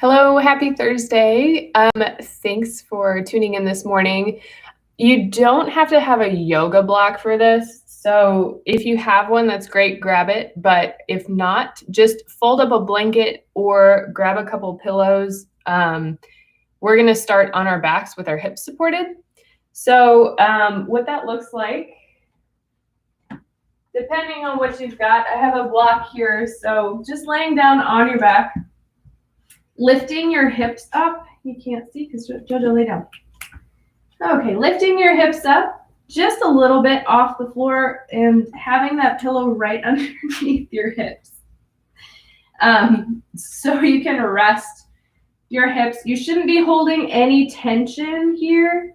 Hello, happy Thursday. Thanks for tuning in this morning. You don't have to have a yoga block for this. So if you have one, that's great, grab it. But if not, just fold up a blanket or grab a couple pillows. We're going to start on our backs with our hips supported. So what that looks like, depending on what you've got, I have a block here. So just laying down on your back. Lifting your hips up. You can't see because Jojo lay down. Okay, lifting your hips up just a little bit off the floor and having that pillow right underneath your hips. So you can rest your hips. You shouldn't be holding any tension here.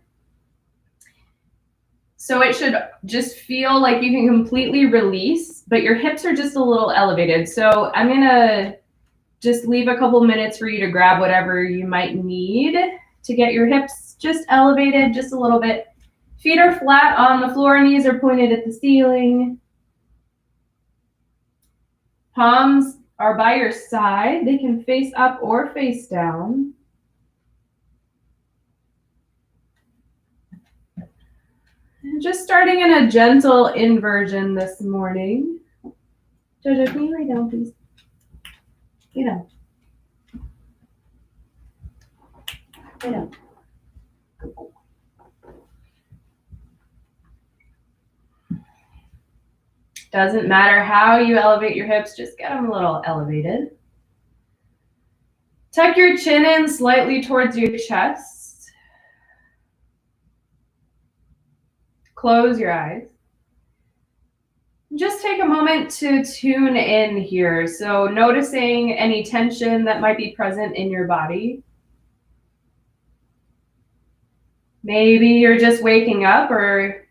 So it should just feel like you can completely release, but your hips are just a little elevated. So I'm going to just leave a couple minutes for you to grab whatever you might need to get your hips just elevated just a little bit. Feet are flat on the floor, knees are pointed at the ceiling. Palms are by your side. They can face up or face down. And just starting in a gentle inversion this morning. Jojo, can you lay down, please? Lay down. Lay down. Doesn't matter how you elevate your hips, just get them a little elevated. Tuck your chin in slightly towards your chest. Close your eyes. Just take a moment to tune in here. So noticing any tension that might be present in your body. Maybe you're just waking up, or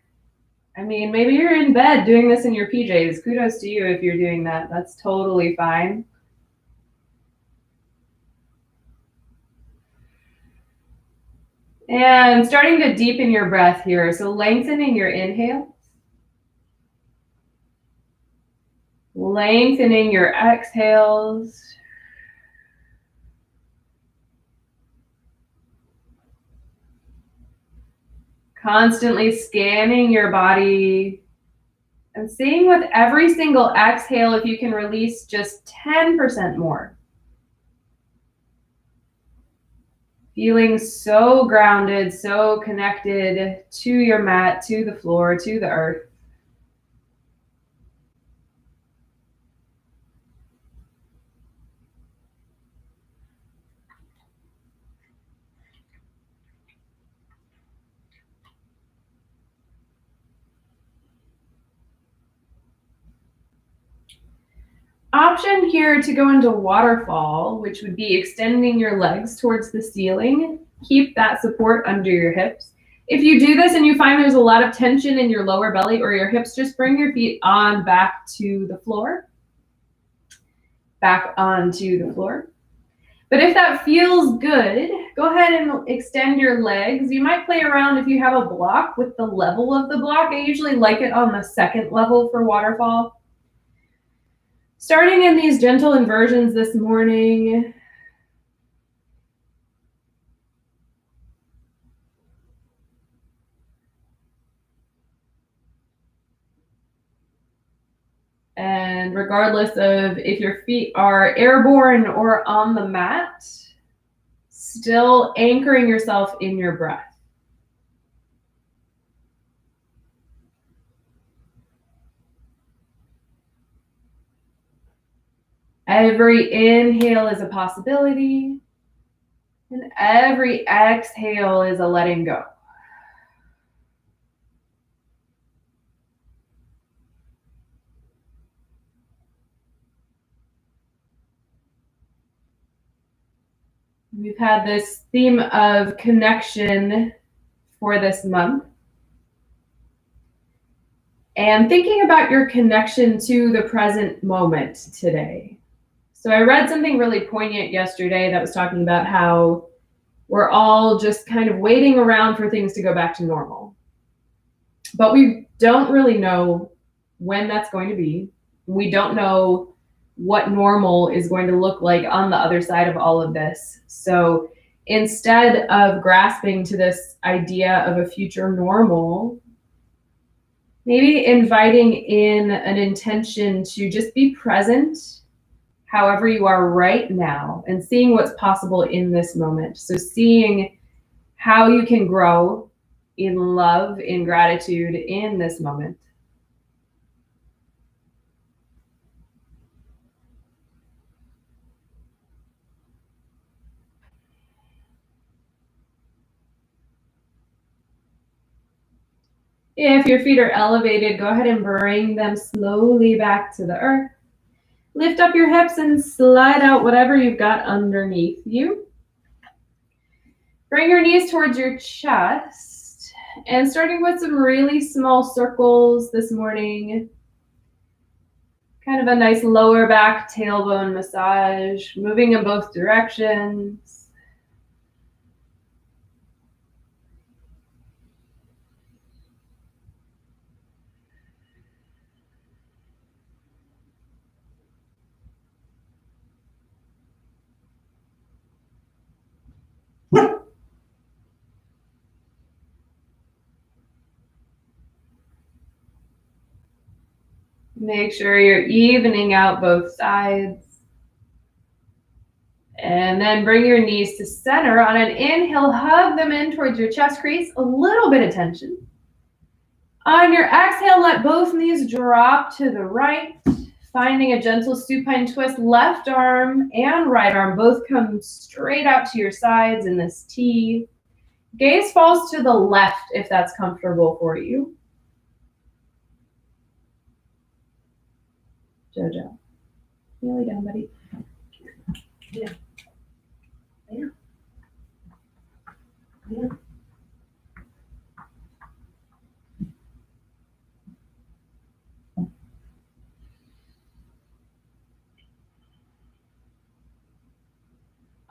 maybe you're in bed doing this in your PJs. Kudos to you if you're doing that. That's totally fine. And starting to deepen your breath here. So lengthening your inhale. Lengthening your exhales. Constantly scanning your body and seeing with every single exhale if you can release just 10% more. Feeling so grounded, so connected to your mat, to the floor, to the earth. Option here to go into waterfall, which would be extending your legs towards the ceiling. Keep that support under your hips. If you do this and you find there's a lot of tension in your lower belly or your hips, just bring your feet on back to the floor. Back onto the floor. But if that feels good, go ahead and extend your legs. You might play around if you have a block with the level of the block. I usually like it on the second level for waterfall. Starting in these gentle inversions this morning. And regardless of if your feet are airborne or on the mat, still anchoring yourself in your breath. Every inhale is a possibility, and every exhale is a letting go. We've had this theme of connection for this month. And thinking about your connection to the present moment today. So I read something really poignant yesterday that was talking about how we're all just kind of waiting around for things to go back to normal. But we don't really know when that's going to be. We don't know what normal is going to look like on the other side of all of this. So instead of grasping to this idea of a future normal, maybe inviting in an intention to just be present however you are right now and seeing what's possible in this moment. So seeing how you can grow in love, in gratitude in this moment. If your feet are elevated, go ahead and bring them slowly back to the earth. Lift up your hips and slide out whatever you've got underneath you. Bring your knees towards your chest. And starting with some really small circles this morning, kind of a nice lower back tailbone massage, moving in both directions. Make sure you're evening out both sides. And then bring your knees to center. On an inhale, hug them in towards your chest, crease a little bit of tension. On your exhale, let both knees drop to the right, finding a gentle supine twist. Left arm and right arm both come straight out to your sides in this T. Gaze falls to the left if that's comfortable for you. Jojo, you lay down, buddy. Yeah. Yeah. Yeah.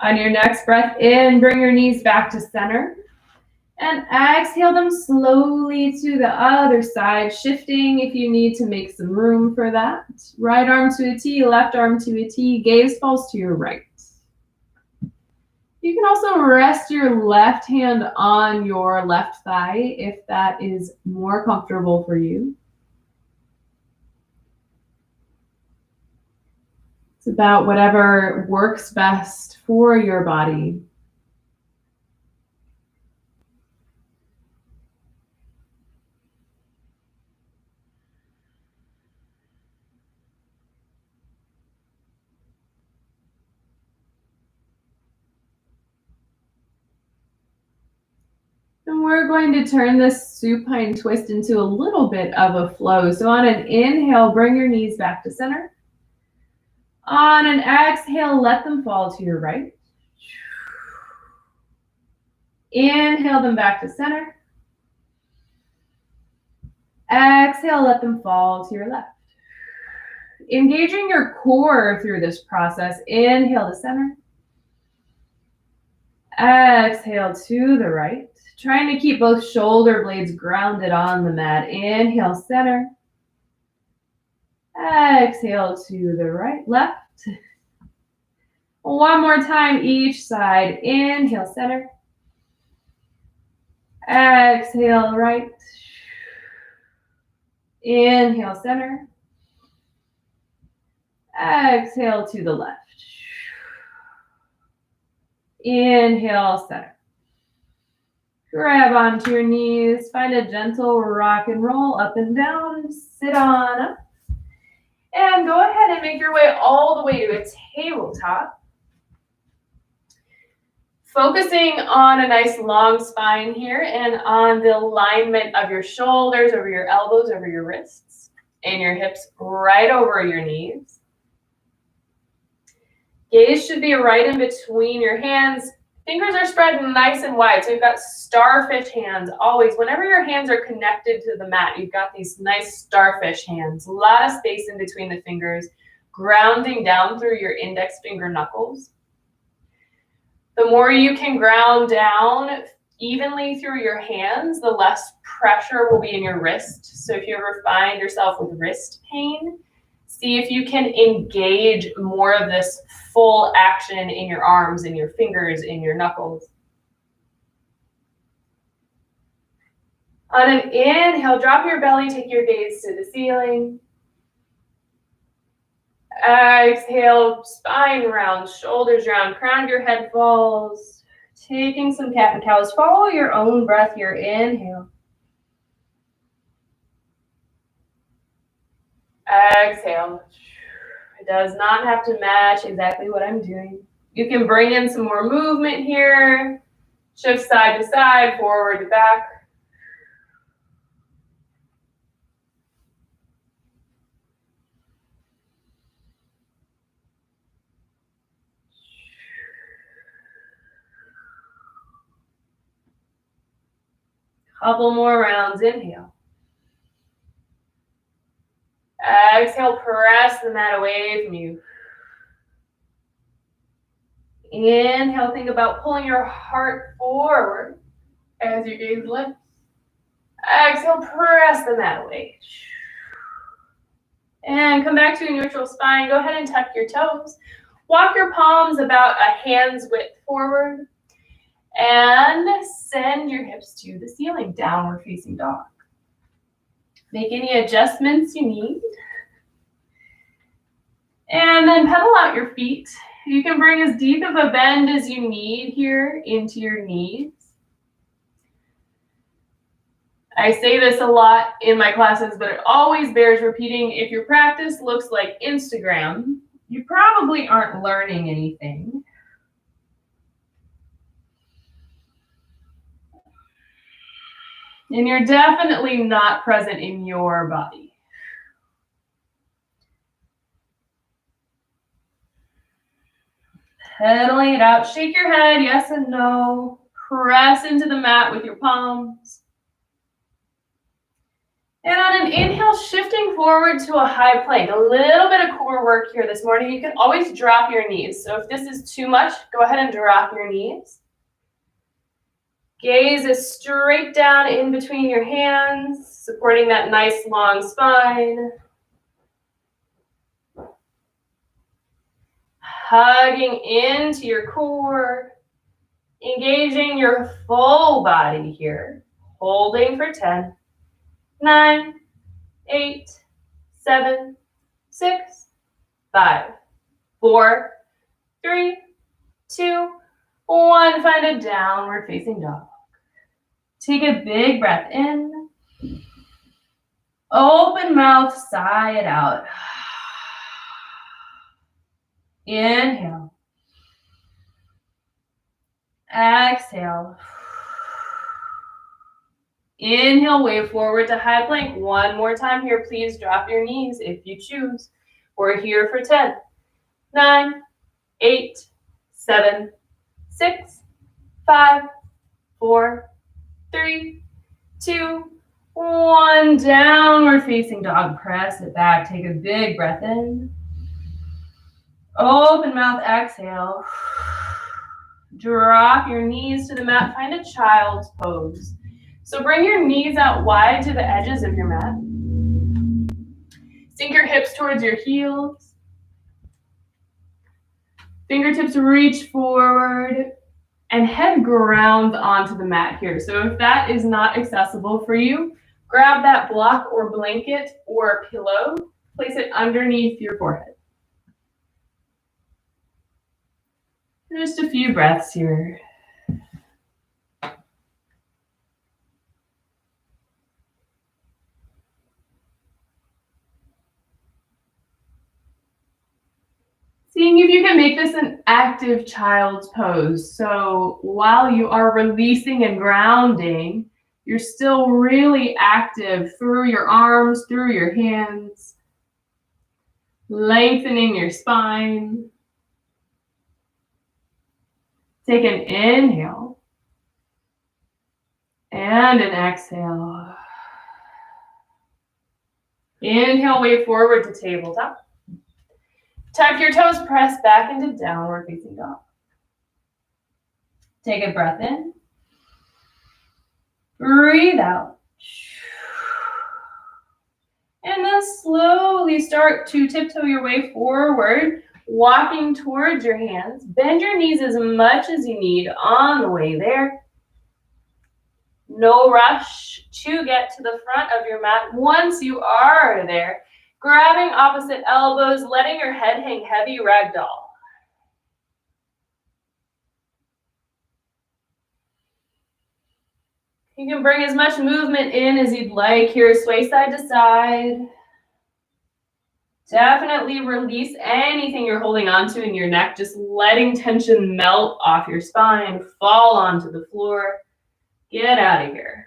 On your next breath in, bring your knees back to center. And exhale them slowly to the other side, shifting if you need to make some room for that. Right arm to a T, left arm to a T, gaze falls to your right. You can also rest your left hand on your left thigh if that is more comfortable for you. It's about whatever works best for your body. And we're going to turn this supine twist into a little bit of a flow. So on an inhale, bring your knees back to center. On an exhale, let them fall to your right. Inhale them back to center. Exhale, let them fall to your left. Engaging your core through this process. Inhale to center. Exhale to the right. Trying to keep both shoulder blades grounded on the mat. Inhale, center. Exhale to the right, left. One more time, each side. Inhale, center. Exhale, right. Inhale, center. Exhale to the left. Inhale, center. Grab onto your knees. Find a gentle rock and roll up and down. Sit on up. And go ahead and make your way all the way to a tabletop. Focusing on a nice long spine here and on the alignment of your shoulders over your elbows, over your wrists, and your hips right over your knees. Gaze should be right in between your hands. Fingers are spread nice and wide. So you've got starfish hands always. Whenever your hands are connected to the mat, you've got these nice starfish hands. A lot of space in between the fingers, grounding down through your index finger knuckles. The more you can ground down evenly through your hands, the less pressure will be in your wrist. So if you ever find yourself with wrist pain, See if you can engage more of this full action in your arms, in your fingers, in your knuckles. On an inhale, drop your belly, take your gaze to the ceiling. Exhale, spine round, shoulders round, crown of your head falls. Taking some cat and cows. Follow your own breath here. Inhale. Exhale. It does not have to match exactly what I'm doing. You can bring in some more movement here. Shift side to side, forward to back. Couple more rounds. Inhale. Exhale, press the mat away from you. Inhale, think about pulling your heart forward as your gaze lifts. Exhale, press the mat away. And come back to a neutral spine. Go ahead and tuck your toes. Walk your palms about a hand's width forward. And send your hips to the ceiling, downward facing dog. Make any adjustments you need. And then pedal out your feet. You can bring as deep of a bend as you need here into your knees. I say this a lot in my classes, but it always bears repeating. If your practice looks like Instagram, you probably aren't learning anything. And you're definitely not present in your body. Pedaling it out. Shake your head, yes and no. Press into the mat with your palms. And on an inhale, shifting forward to a high plank. A little bit of core work here this morning. You can always drop your knees. So if this is too much, go ahead and drop your knees. Gaze is straight down in between your hands, supporting that nice long spine. Hugging into your core, engaging your full body here. Holding for 10, 9, 8, 7, 6, 5, 4, 3, 2, 1. Find a downward facing dog. Take a big breath in. Open mouth, sigh it out. Inhale. Exhale. Inhale, wave forward to high plank. One more time here. Please drop your knees if you choose. We're here for 10, 9, 8, 7, 6, 5, 4, 3, 2, 1. Downward facing dog. Press it back. Take a big breath in. Open mouth, exhale. Drop your knees to the mat. Find a child's pose. So bring your knees out wide to the edges of your mat. Sink your hips towards your heels. Fingertips reach forward and head grounds onto the mat here. So if that is not accessible for you, grab that block or blanket or pillow, place it underneath your forehead. Just a few breaths here. Seeing if you can make this an active child's pose. So while you are releasing and grounding, you're still really active through your arms, through your hands, lengthening your spine. Take an inhale and an exhale. Inhale, wave forward to tabletop. Tuck your toes, press back into downward facing dog. Take a breath in. Breathe out. And then slowly start to tiptoe your way forward, walking towards your hands. Bend your knees as much as you need on the way there. No rush to get to the front of your mat. Once you are there, grabbing opposite elbows, letting your head hang heavy, ragdoll. You can bring as much movement in as you'd like here, sway side to side. Definitely release anything you're holding onto in your neck, just letting tension melt off your spine, fall onto the floor. Get out of here.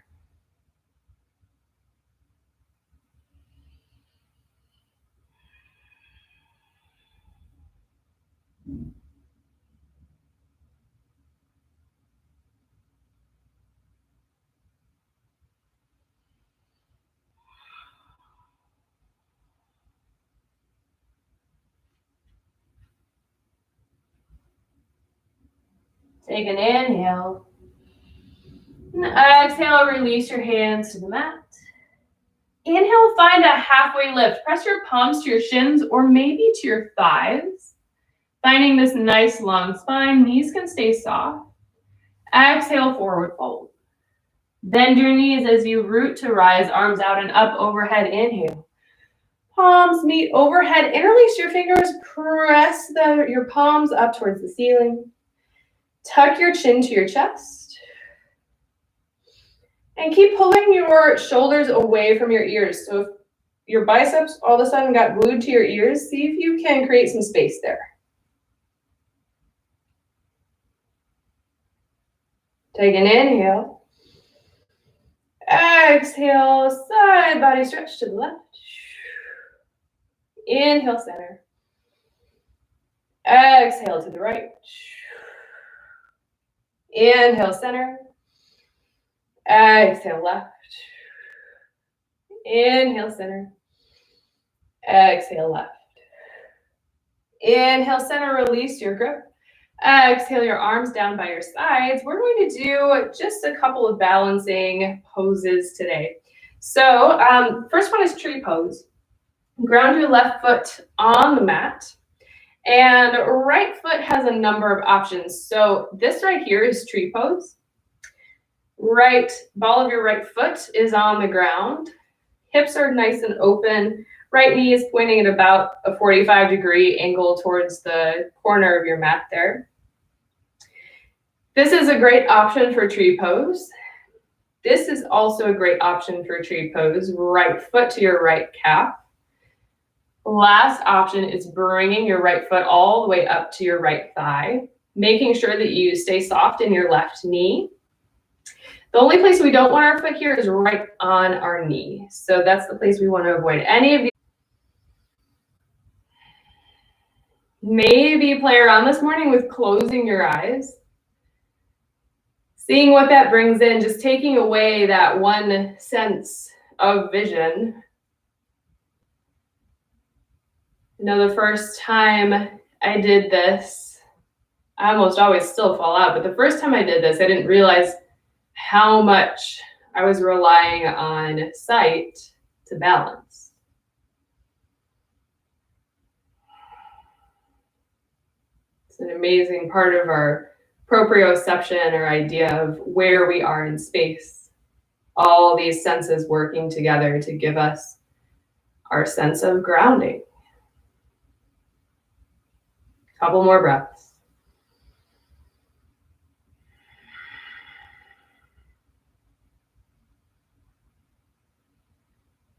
Take an inhale. And exhale, release your hands to the mat. Inhale, find a halfway lift. Press your palms to your shins or maybe to your thighs. Finding this nice long spine. Knees can stay soft. Exhale, forward fold. Bend your knees as you root to rise, arms out and up, overhead, inhale. Palms meet overhead, interlace your fingers, press your palms up towards the ceiling. Tuck your chin to your chest. And keep pulling your shoulders away from your ears. So if your biceps all of a sudden got glued to your ears, see if you can create some space there. Take an inhale. Exhale, side body stretch to the left. Inhale, center. Exhale to the right. Inhale, center. Exhale, left. Inhale, center. Exhale, left. Inhale, center, release your grip. Exhale your arms down by your sides. We're going to do just a couple of balancing poses today. So first one is tree pose. Ground your left foot on the mat. And right foot has a number of options. So this right here is tree pose. Right ball of your right foot is on the ground. Hips are nice and open. Right knee is pointing at about a 45-degree angle towards the corner of your mat there. This is a great option for tree pose. This is also a great option for tree pose. Right foot to your right calf. Last option is bringing your right foot all the way up to your right thigh, making sure that you stay soft in your left knee. The only place we don't want our foot here is right on our knee. So that's the place we want to avoid. Any of these. Maybe play around this morning with closing your eyes. Seeing what that brings in, just taking away that one sense of vision. You know, the first time I did this, I almost always still fall out, but the first time I did this, I didn't realize how much I was relying on sight to balance. It's an amazing part of our proprioception, or idea of where we are in space. All these senses working together to give us our sense of grounding. Couple more breaths.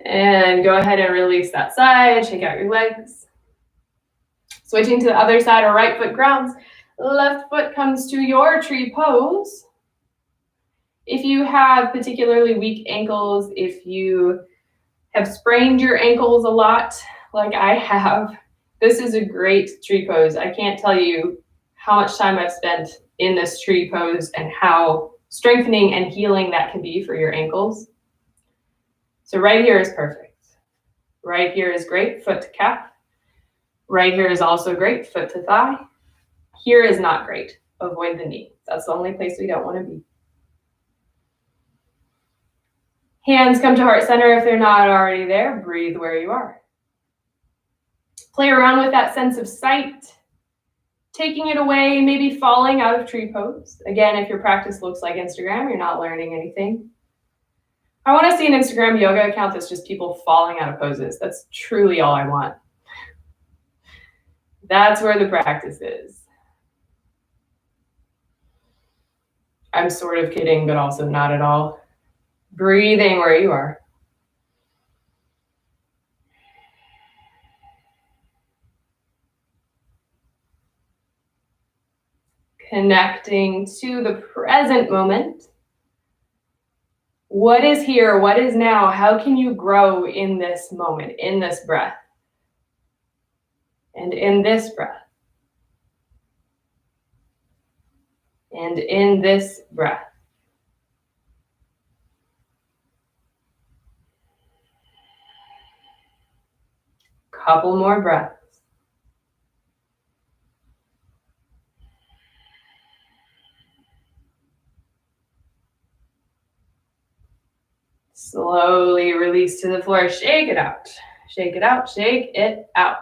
And go ahead and release that side, shake out your legs. Switching to the other side, or right foot grounds. Left foot comes to your tree pose. If you have particularly weak ankles, if you have sprained your ankles a lot, like I have, this is a great tree pose. I can't tell you how much time I've spent in this tree pose and how strengthening and healing that can be for your ankles. So right here is perfect. Right here is great, foot to calf. Right here is also great, foot to thigh. Here is not great, avoid the knee. That's the only place we don't want to be. Hands come to heart center if they're not already there. Breathe where you are. Play around with that sense of sight, taking it away, maybe falling out of tree pose. Again, if your practice looks like Instagram, you're not learning anything. I want to see an Instagram yoga account that's just people falling out of poses. That's truly all I want. That's where the practice is. I'm sort of kidding, but also not at all. Breathing where you are. Connecting to the present moment. What is here? What is now? How can you grow in this moment, in this breath? And in this breath. And in this breath. Couple more breaths. Slowly release to the floor. Shake it out. Shake it out. Shake it out.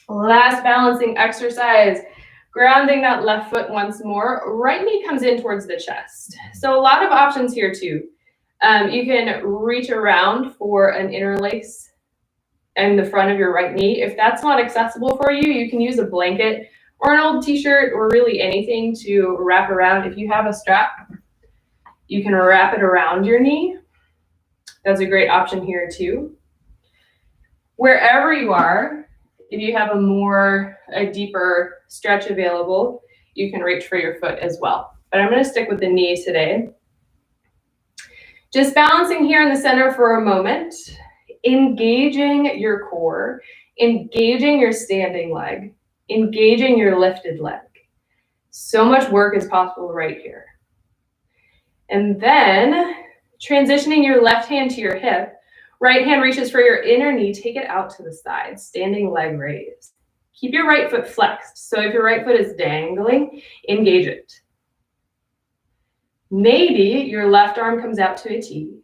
Last balancing exercise. Grounding that left foot once more. Right knee comes in towards the chest. So a lot of options here too. You can reach around for an interlace in the front of your right knee. If that's not accessible for you, you can use a blanket or an old t-shirt or really anything to wrap around. If you have a strap, you can wrap it around your knee. That's a great option here too. Wherever you are, if you have a deeper stretch available, you can reach for your foot as well. But I'm going to stick with the knee today. Just balancing here in the center for a moment, engaging your core, engaging your standing leg, engaging your lifted leg. So much work is possible right here. And then transitioning your left hand to your hip, right hand reaches for your inner knee, take it out to the side, standing leg raised. Keep your right foot flexed. So if your right foot is dangling, engage it. Maybe your left arm comes out to a T.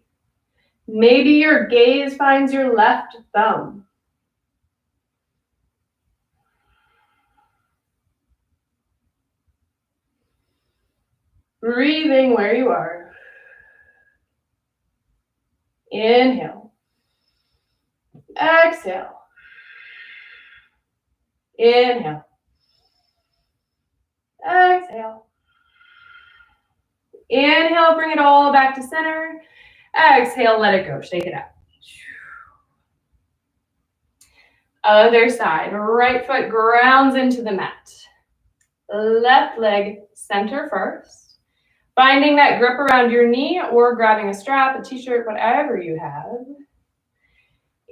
Maybe your gaze finds your left thumb. Breathing where you are. Inhale. Exhale. Inhale. Exhale. Inhale, bring it all back to center. Exhale, let it go. Shake it out. Other side. Right foot grounds into the mat. Left leg center first. Finding that grip around your knee or grabbing a strap, a t-shirt, whatever you have.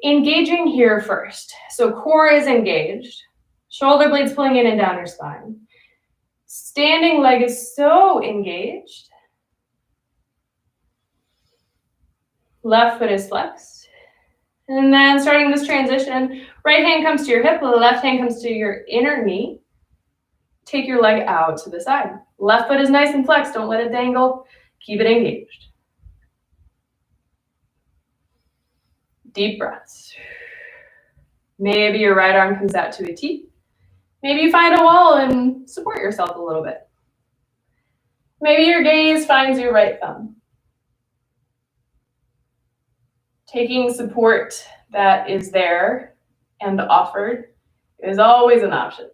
Engaging here first. So core is engaged. Shoulder blades pulling in and down your spine. Standing leg is so engaged. Left foot is flexed. And then starting this transition, right hand comes to your hip, left hand comes to your inner knee. Take your leg out to the side. Left foot is nice and flexed. Don't let it dangle. Keep it engaged. Deep breaths. Maybe your right arm comes out to a T. Maybe you find a wall and support yourself a little bit. Maybe your gaze finds your right thumb. Taking support that is there and offered is always an option.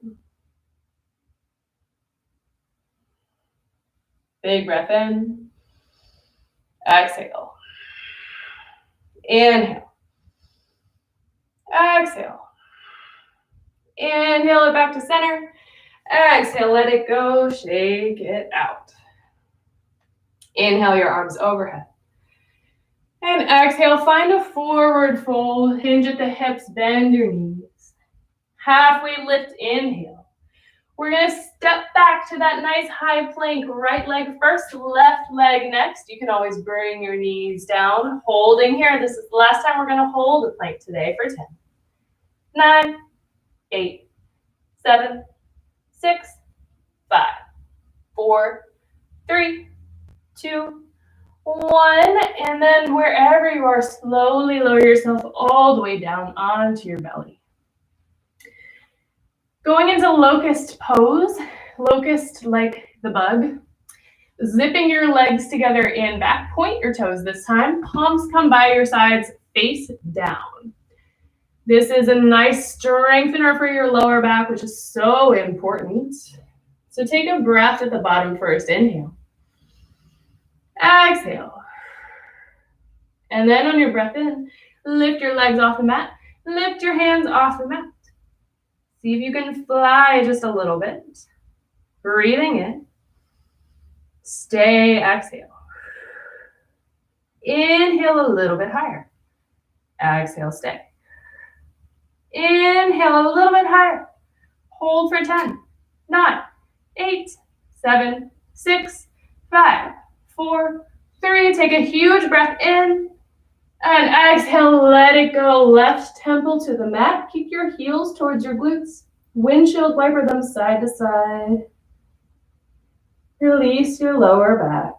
Big breath in. Exhale. Inhale. Exhale. Inhale it back to center. Exhale, let it go. Shake it out. Inhale your arms overhead. And exhale, find a forward fold. Hinge at the hips, bend your knees. Halfway lift, inhale. We're going to step back to that nice high plank. Right leg first, left leg next. You can always bring your knees down. Holding here. This is the last time we're going to hold a plank today for 10, 9, 8, 7, 6, 5, 4, 3, 2, 1, and then wherever you are, slowly lower yourself all the way down onto your belly. Going into locust pose, locust like the bug. Zipping your legs together in back, point your toes this time. Palms come by your sides, face down. This is a nice strengthener for your lower back, which is so important. So take a breath at the bottom first. Inhale. Exhale. And then on your breath in, lift your legs off the mat. Lift your hands off the mat. See if you can fly just a little bit. Breathing in. Stay, exhale. Inhale a little bit higher. Exhale, stay. Inhale a little bit higher. Hold for 10, 9, 8, 7, 6, 5, 4, 3. Take a huge breath in. And exhale, let it go. Left temple to the mat. Keep your heels towards your glutes. Windshield wiper them side to side. Release your lower back.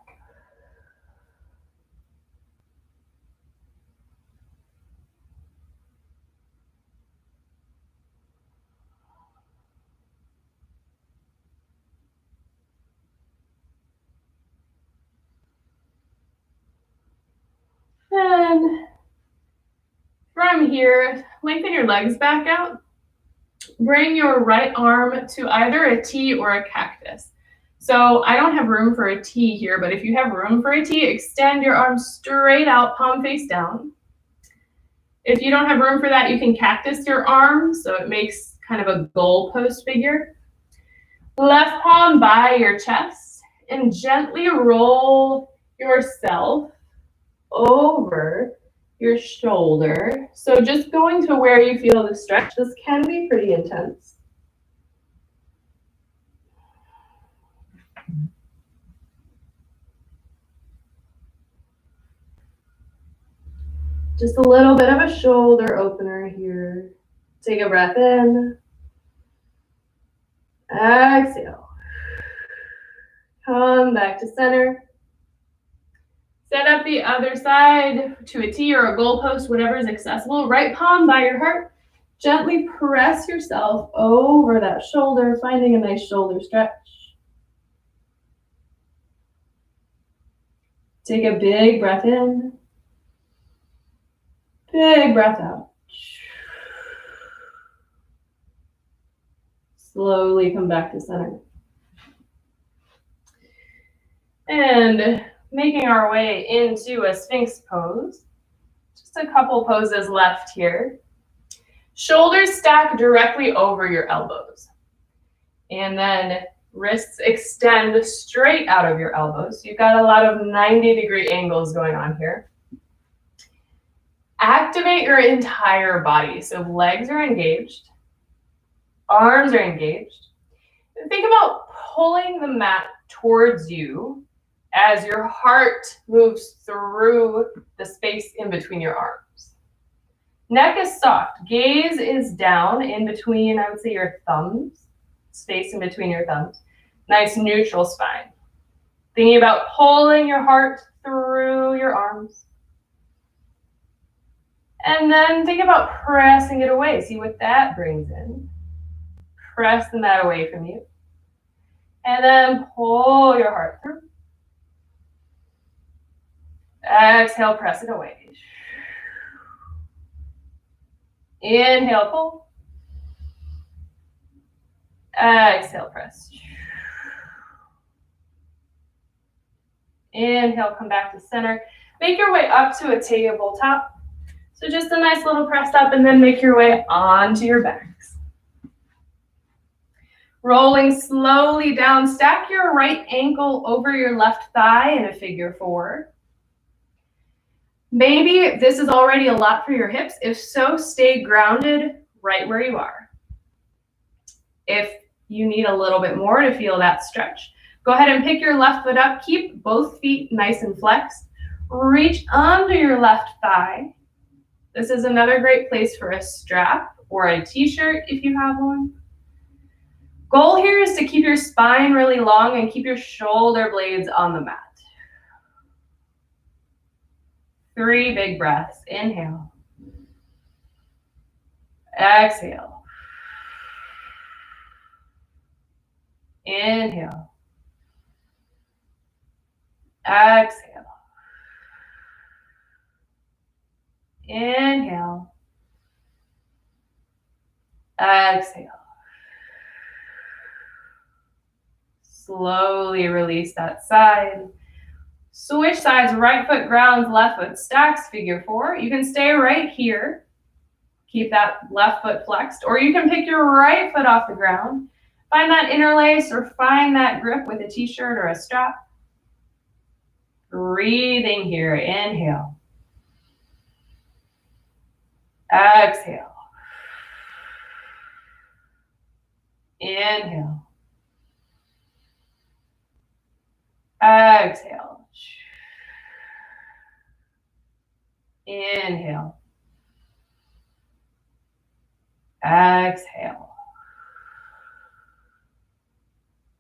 And from here, lengthen your legs back out. Bring your right arm to either a T or a cactus. So I don't have room for a T here, but if you have room for a T, extend your arms straight out, palm face down. If you don't have room for that, you can cactus your arm, so it makes kind of a goalpost figure. Left palm by your chest, and gently roll yourself over your shoulder. So just going to where you feel the stretch. This can be pretty intense. Just a little bit of a shoulder opener here. Take a breath in. Exhale. Come back to center. Set up the other side to a T or a goalpost, whatever is accessible. Right palm by your heart. Gently press yourself over that shoulder, finding a nice shoulder stretch. Take a big breath in. Big breath out. Slowly come back to center. And making our way into a Sphinx pose. Just a couple poses left here. Shoulders stack directly over your elbows. And then wrists extend straight out of your elbows. You've got a lot of 90-degree angles going on here. Activate your entire body. So legs are engaged. Arms are engaged. And think about pulling the mat towards you as your heart moves through the space in between your arms. Neck is soft. Gaze is down in between, I would say, your thumbs. Space in between your thumbs. Nice neutral spine. Thinking about pulling your heart through your arms. And then think about pressing it away. See what that brings in. Pressing that away from you. And then pull your heart through. Exhale, press it away. Inhale, pull. Exhale, press. Inhale, come back to center. Make your way up to a tabletop. So just a nice little press up, and then make your way onto your backs. Rolling slowly down, stack your right ankle over your left thigh in a figure 4. Maybe this is already a lot for your hips. If so, stay grounded right where you are. If you need a little bit more to feel that stretch, go ahead and pick your left foot up. Keep both feet nice and flexed. Reach under your left thigh. This is another great place for a strap or a t-shirt if you have one. Goal here is to keep your spine really long and keep your shoulder blades on the mat. 3 big breaths. Inhale. Exhale. Inhale. Exhale. Inhale. Exhale. Slowly release that side. Switch sides, right foot grounds, left foot stacks, figure 4. You can stay right here. Keep that left foot flexed, or you can pick your right foot off the ground. Find that interlace or find that grip with a t-shirt or a strap. Breathing here, inhale. Exhale. Inhale. Exhale. Inhale. Exhale.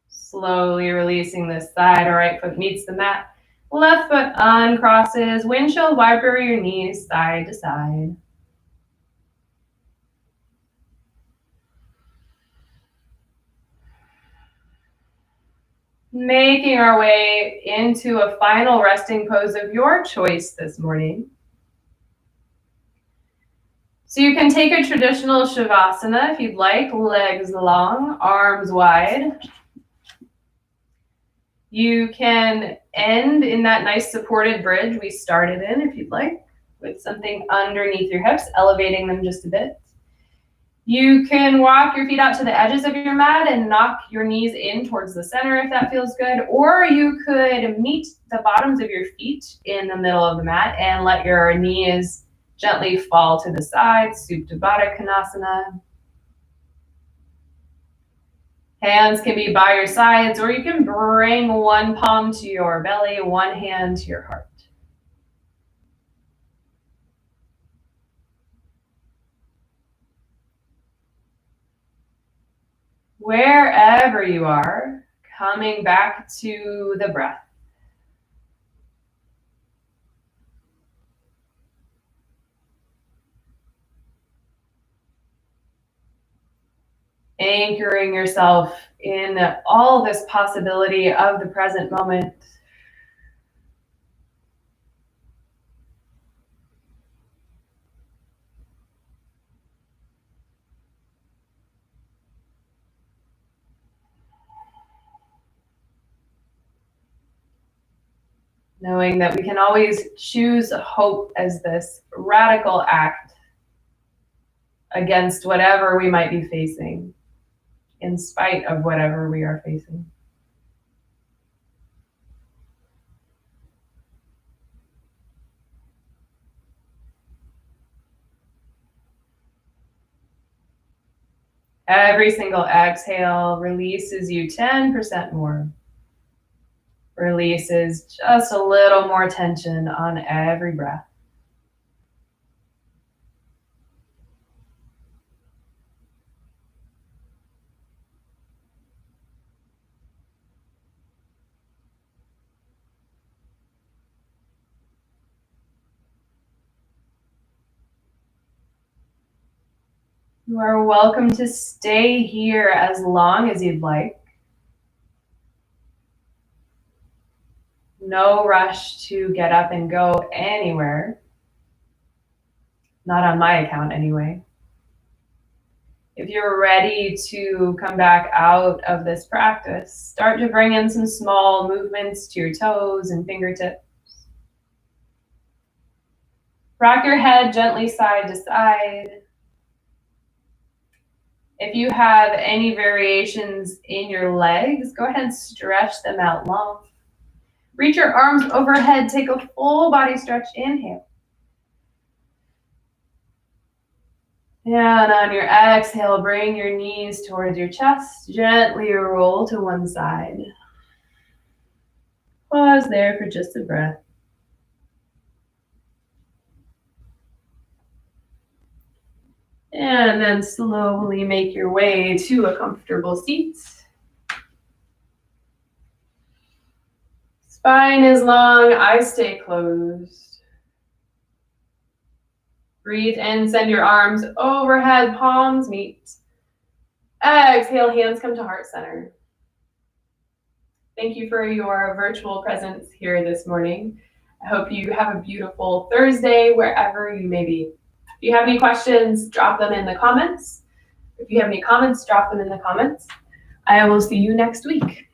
Slowly releasing this side. Our right foot meets the mat. Left foot uncrosses. Windshield wiper your knees side to side. Making our way into a final resting pose of your choice this morning. So you can take a traditional Shavasana if you'd like, legs long, arms wide. You can end in that nice supported bridge we started in if you'd like, with something underneath your hips, elevating them just a bit. You can walk your feet out to the edges of your mat and knock your knees in towards the center if that feels good. Or you could meet the bottoms of your feet in the middle of the mat and let your knees gently fall to the side, Supta Baddha Konasana. Hands can be by your sides, or you can bring one palm to your belly, one hand to your heart. Wherever you are, coming back to the breath. Anchoring yourself in all this possibility of the present moment. Knowing that we can always choose hope as this radical act against whatever we might be facing, in spite of whatever we are facing. Every single exhale releases you 10% more. Releases just a little more tension on every breath. You are welcome to stay here as long as you'd like. No rush to get up and go anywhere. Not on my account anyway. If you're ready to come back out of this practice, start to bring in some small movements to your toes and fingertips. Rock your head gently side to side. If you have any variations in your legs, go ahead and stretch them out long. Reach your arms overhead, take a full body stretch, inhale. And on your exhale, bring your knees towards your chest, gently roll to one side. Pause there for just a breath. And then slowly make your way to a comfortable seat. Spine is long, eyes stay closed. Breathe in, send your arms overhead, palms meet. Exhale, hands come to heart center. Thank you for your virtual presence here this morning. I hope you have a beautiful Thursday wherever you may be. If you have any questions, drop them in the comments. If you have any comments, drop them in the comments. I will see you next week.